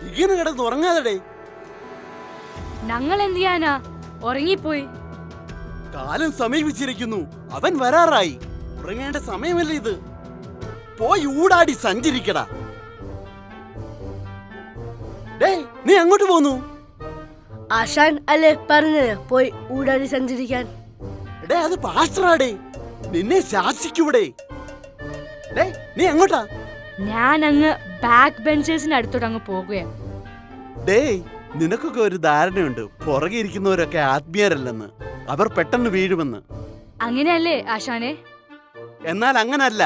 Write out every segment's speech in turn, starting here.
ഇങ്ങനെ കിടന്ന് ഉറങ്ങാതെ. ഞങ്ങൾ എന്ത് ചെയ്യാനാ, ഉറങ്ങിപ്പോയി. കാലം സമീപിച്ചിരിക്കുന്നു, അവൻ വരാറായി. ഉറങ്ങേണ്ട സമയമല്ലേ ഇത്? പോയി ഊടാടി സഞ്ചരിക്കടാ. നീ അങ്ങോട്ട് പോന്നു? ആശാൻ അല്ലേ പറഞ്ഞത് പോയി ഊടാടി സഞ്ചരിക്കാൻ? അത് പാസ്റ്ററാടേ, നിന്നെ ശാസിക്കൂടെ? നീ എങ്ങോട്ടാ? ഞാൻ അങ്ങ് ബാക്ക് ബെഞ്ചേഴ്സിന്റെ അടുത്തോട്ട് അങ്ങ് പോകുകയാണ്. നിനക്കൊക്കെ ഒരു ധാരണയുണ്ട്, പുറകെ ഇരിക്കുന്നവരൊക്കെ ആത്മീയരല്ലെന്ന്, അവർ പെട്ടെന്ന് വീഴുമെന്ന്. അങ്ങനെയല്ലേ ആശാനെ? എന്നാൽ അങ്ങനല്ല,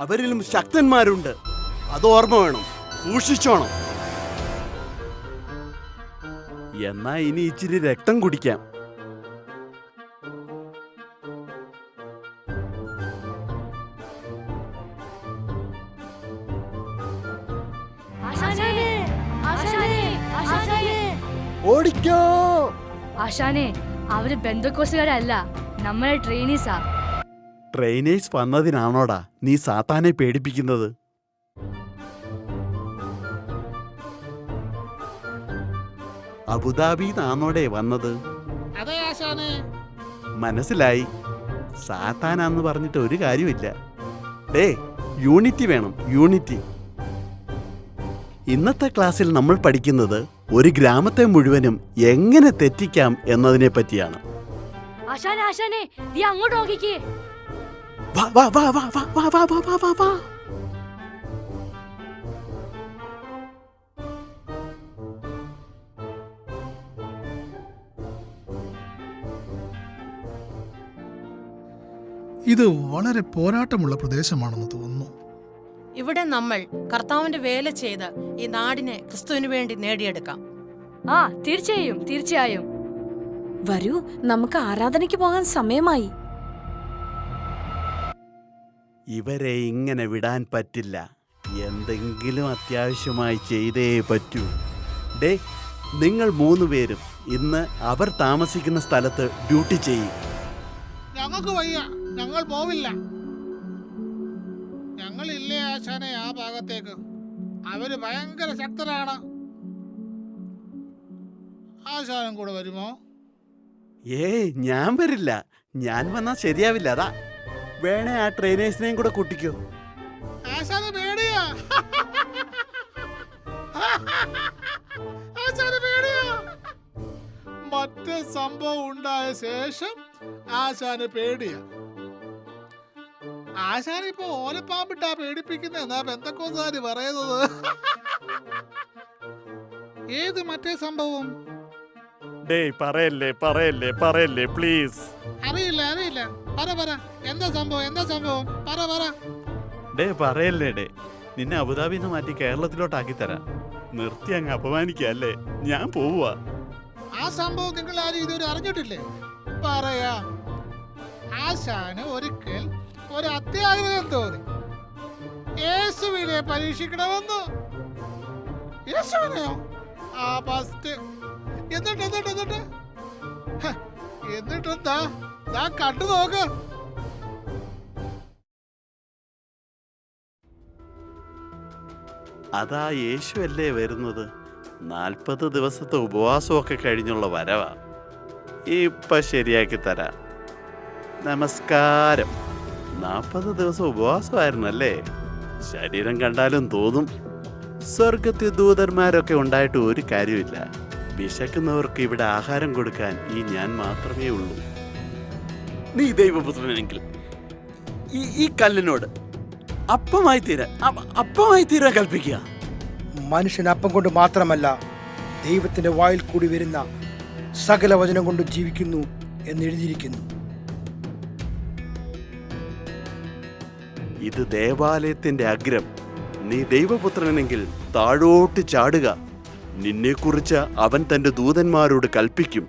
അവരിലും ശക്തന്മാരുണ്ട്. അത് ഓർമ്മ വേണം, സൂക്ഷിച്ചോണം. എന്നാ ഇനി ഇച്ചിരി രക്തം കുടിക്കാം. ഓടിക്കോ ആശാനെ, അവര് ബന്ധക്കോസുകാരല്ല, നമ്മളെ ട്രെയിനീസാ. ട്രെയിനേഴ്സ് വന്നതിനാണോടാ നീ സാത്താനെ പേടിപ്പിക്കുന്നത്? അബുദാബിന്നാണോടെ വന്നത്? മനസ്സിലായി. സാത്താനാന്ന് പറഞ്ഞിട്ട് ഒരു കാര്യമില്ല. യൂണിറ്റി വേണം, യൂണിറ്റി. ഇന്നത്തെ ക്ലാസ്സിൽ നമ്മൾ പഠിക്കുന്നത് ഒരു ഗ്രാമത്തെ മുഴുവനും എങ്ങനെ തെറ്റിക്കാം എന്നതിനെ പറ്റിയാണ്. ആശാനെ ആശാനെ, നീ അങ്ങോട്ട് നോക്കിക്കേ. വാ വാ വാ വാ വാ വാ വാ വാ വാ വാ വാ. ഇത് വളരെ പോരാട്ടമുള്ള പ്രദേശമാണെന്ന് തോന്നുന്നു. ഇവിടെ നമ്മൾ കർത്താവിന്റെ വേല ചെയ്ത് ഈ നാടിനെ ക്രിസ്തുവിന് വേണ്ടി നേടിയെടുക്കാം. ആ, തീർച്ചയായും തീർച്ചയായും. വരൂ, നമുക്ക് ആരാധനയ്ക്ക് പോകാൻ സമയമായി. ഇവരെ ഇങ്ങനെ വിടാൻ പറ്റില്ല. എന്തെങ്കിലും അത്യാവശ്യമായി ചെയ്തേ പറ്റൂ. നിങ്ങൾ 3 പേരും ഇന്ന് അവർ താമസിക്കുന്ന സ്ഥലത്ത് ഡ്യൂട്ടി ചെയ്യും. ഞങ്ങൾക്ക് വയ്യ, ഞങ്ങൾ പോവില്ല. ഞങ്ങളില്ലേ ആശാനെ ആ ഭാഗത്തേക്ക്. അവര് ഭയങ്കര ശക്തരാണ്. ആശാനും കൂടെ വരുമോ? ഞാൻ വരില്ല. ഞാൻ വന്നാ ശരിയാവില്ല. അതാ വേണേ ആ ട്രെയിനേഴ്സിനെയും കൂടെ കൂട്ടിക്കോ. ആശാന് പേടിയാ. ആശാന് പേടിയാ. മറ്റേ സംഭവം ഉണ്ടായ ശേഷം ആശാന് പേടിയാ. ആശാനിപ്പോ ഓലപ്പാമ്പിട്ടാ പേടിപ്പിക്കുന്ന എന്നാ ബന്ധക്കോസുകാര് പറയുന്നത്. ഏത് മറ്റേ സംഭവം? പറയല്ലേ പറയല്ലേ പറയല്ലേ പ്ലീസ്. അറിയില്ല അറിയില്ല. പറ എന്താ സംഭവം പറ. പറയല്ലേ. നിന്നെ അബുദാബിന്ന് മാറ്റി കേരളത്തിലോട്ടാക്കി തരാം. നിർത്തി അങ്ങ് അപമാനിക്കല്ലേ. ഞാൻ പോവുക. ആ സംഭവം നിങ്ങൾ ആരും ഇതുവരെ അറിഞ്ഞിട്ടില്ലേ? പറയാ. ആശാന് ഒരിക്കൽ ഒരു അത്യാഗ്രഹം തോന്നി. യേശുവിനെ പരീക്ഷിക്കണമെന്ന്. യേശുവിനെയോ? ആ ഫസ്റ്റ്. എന്നിട്ടെന്താ കണ്ടു നോക്ക്. അതാ യേശു അല്ലേ വരുന്നത്. 40 ദിവസത്തെ ഉപവാസമൊക്കെ കഴിഞ്ഞുള്ള വരവാ. ഇപ്പൊ ശരിയാക്കി തരാം. നമസ്കാരം. 40 ദിവസം ഉപവാസമായിരുന്നല്ലേ? ശരീരം കണ്ടാലും തോന്നും. സ്വർഗത്തിൽ ദൂതന്മാരൊക്കെ ഉണ്ടായിട്ട് ഒരു കാര്യമില്ല. വിശക്കുന്നവർക്ക് ഇവിടെ ആഹാരം കൊടുക്കാൻ ഈ ഞാൻ മാത്രമേ ഉള്ളൂ. നീ ദൈവപുത്രനെങ്കിൽ ഈ കല്ലിനോട് അപ്പമായി തീരാൻ കൽപ്പിക്കുക. മനുഷ്യൻ അപ്പം കൊണ്ട് മാത്രമല്ല, ദൈവത്തിന്റെ വായിൽ കൂടി വരുന്ന സകല വചനം കൊണ്ട് ജീവിക്കുന്നു എന്നെഴുതിയിരിക്കുന്നു. ഇത് ദേവാലയത്തിന്റെ അഗ്രം. നീ ദൈവപുത്രനെങ്കിൽ താഴോട്ട് ചാടുക. നിന്നെക്കുറിച്ച് അവൻ തന്റെ ദൂതന്മാരോട് കൽപ്പിക്കും.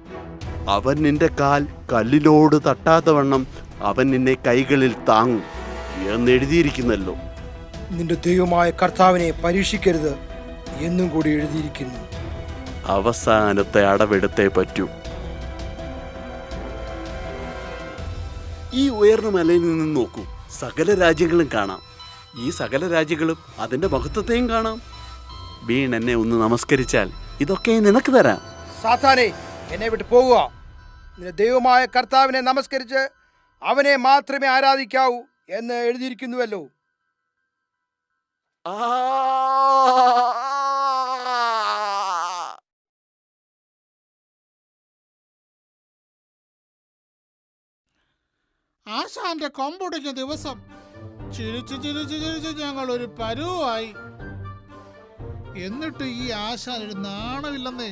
അവൻ നിന്റെ കാൽ കല്ലിലോട് തട്ടാത്തവണ്ണം അവൻ നിന്നെ കൈകളിൽ താങ്ങും എന്നെഴുതിയിരിക്കുന്നല്ലോ. നിന്റെ ദൈവമായ കർത്താവിനെ പരീക്ഷിക്കരുത് എന്നും കൂടി എഴുതിയിരിക്കുന്നു. അവസാനത്തെ അടവെടുത്തേ പറ്റൂ. ഈ ഉയർന്ന മലയിൽ നിന്ന് നോക്കൂ. സകല രാജ്യങ്ങളും കാണാം. ഈ സകല രാജ്യങ്ങളും അതിന്റെ മഹത്വത്തെയും കാണാം. വീണെന്നെ ഒന്ന് നമസ്കരിച്ചാൽ ഇതൊക്കെ നിനക്ക് തരാം. സാത്താനെ, എന്നെ വിട്ട് പോകുക. നിന്റെ ദൈവമായ കർത്താവിനെ നമസ്കരിച്ച് അവനെ മാത്രമേ ആരാധിക്കാവൂ എന്ന് എഴുതിയിരിക്കുന്നുവല്ലോ. ആശാന്റെ കൊമ്പൊടിഞ്ഞ ദിവസം ചിരിച്ച് ചിരിച്ച് ചിരിച്ച് ഞങ്ങൾ ഒരു പരുവായി. എന്നിട്ട് ഈ ആശാൻ ഒരു നാണമില്ലെന്നേ.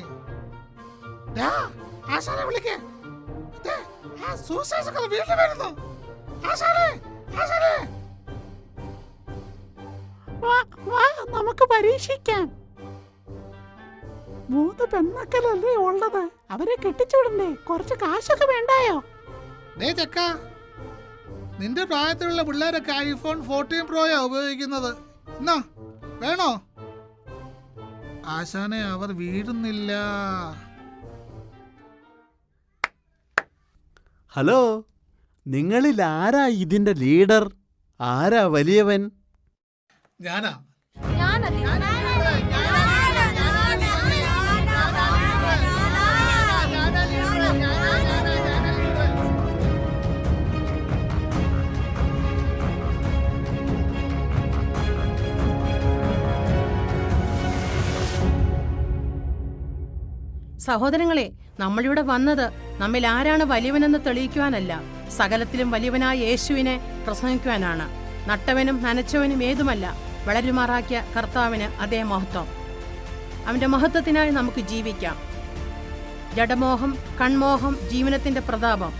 ദാ, ആശാനെ വിളിക്കേ. ദേ, ആ സുവിശേഷകർ വീട്ടിൽ വരുന്നു. ആശാനെ, ആശാനെ. വാ, നമുക്ക് പരീക്ഷിക്കാം. 3 പെൺമക്കളല്ലേ ഉള്ളത്, അവരെ കെട്ടിച്ചുവിടണ്ടേ? കുറച്ച് കാശൊക്കെ വേണ്ടായോ? ദേ ചെക്ക, നിന്റെ പ്രായത്തിലുള്ള പിള്ളേരൊക്കെ ഐഫോൺ 14 പ്രോയാ ഉപയോഗിക്കുന്നത്. എന്നാ വേണോ? ആശാനെ, അവർ വീഴുന്നില്ല. ഹലോ, നിങ്ങളിൽ ആരാ ഇതിന്റെ ലീഡർ? ആരാ വലിയവൻ? ഞാനാ. സഹോദരങ്ങളെ, നമ്മളിവിടെ വന്നത് നമ്മിൽ ആരാണ് വലിയവനെന്ന് തെളിയിക്കുവാനല്ല, സകലത്തിലും വലിയവനായ യേശുവിനെ പ്രസംഗിക്കുവാനാണ്. നട്ടവനും നനച്ചവനും ഏതുമല്ല, വളരുമാറാക്കിയ കർത്താവിന് അതേ മഹത്വം. അവന്റെ മഹത്വത്തിനായി നമുക്ക് ജീവിക്കാം. ജഡമോഹം, കൺമോഹം, ജീവനത്തിന്റെ പ്രതാപം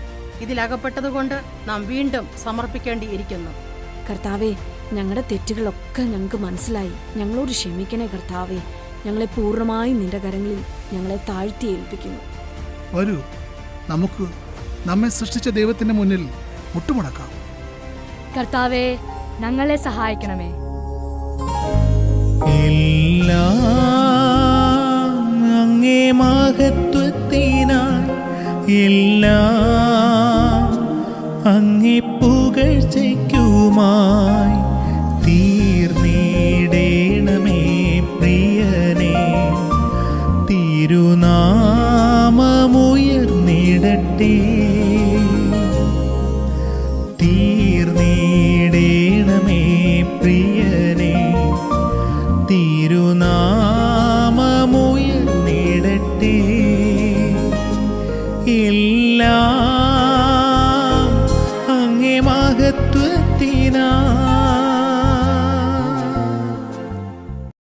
ഇതിലകപ്പെട്ടതുകൊണ്ട് നാം വീണ്ടും സമർപ്പിക്കേണ്ടിയിരിക്കുന്നു. കർത്താവേ, ഞങ്ങളുടെ തെറ്റുകളൊക്കെ ഞങ്ങൾക്ക് മനസ്സിലായി. ഞങ്ങളോട് ക്ഷമിക്കണേ കർത്താവേ. ഞങ്ങളെ പൂർണ്ണമായി നിന്റെ കരങ്ങളിൽ ഞങ്ങളെ താഴ്ത്തി ഏൽപ്പിക്കുന്നു. വരൂ, നമുക്ക് നമ്മെ സൃഷ്ടിച്ച ദൈവത്തിന്റെ മുന്നിൽ മുട്ടുമടക്കാം. കർത്താവേ, ഞങ്ങളെ സഹായിക്കണമേ. എല്ലാം അങ്ങേ മഹത്വത്തിനായി, എല്ലാം അങ്ങേ പുകഴ്ചയ്ക്കുമായി തീർന്നിടേണമേ പ്രിയനേ. തിരുനാമമുയർന്നിടട്ടെ, തീർന്നിടേണമേ പ്രിയനേ. തിരുനാമമുയർന്നിടട്ടെ, എല്ലാം അങ്ങേ മഹത്വത്തിനായി.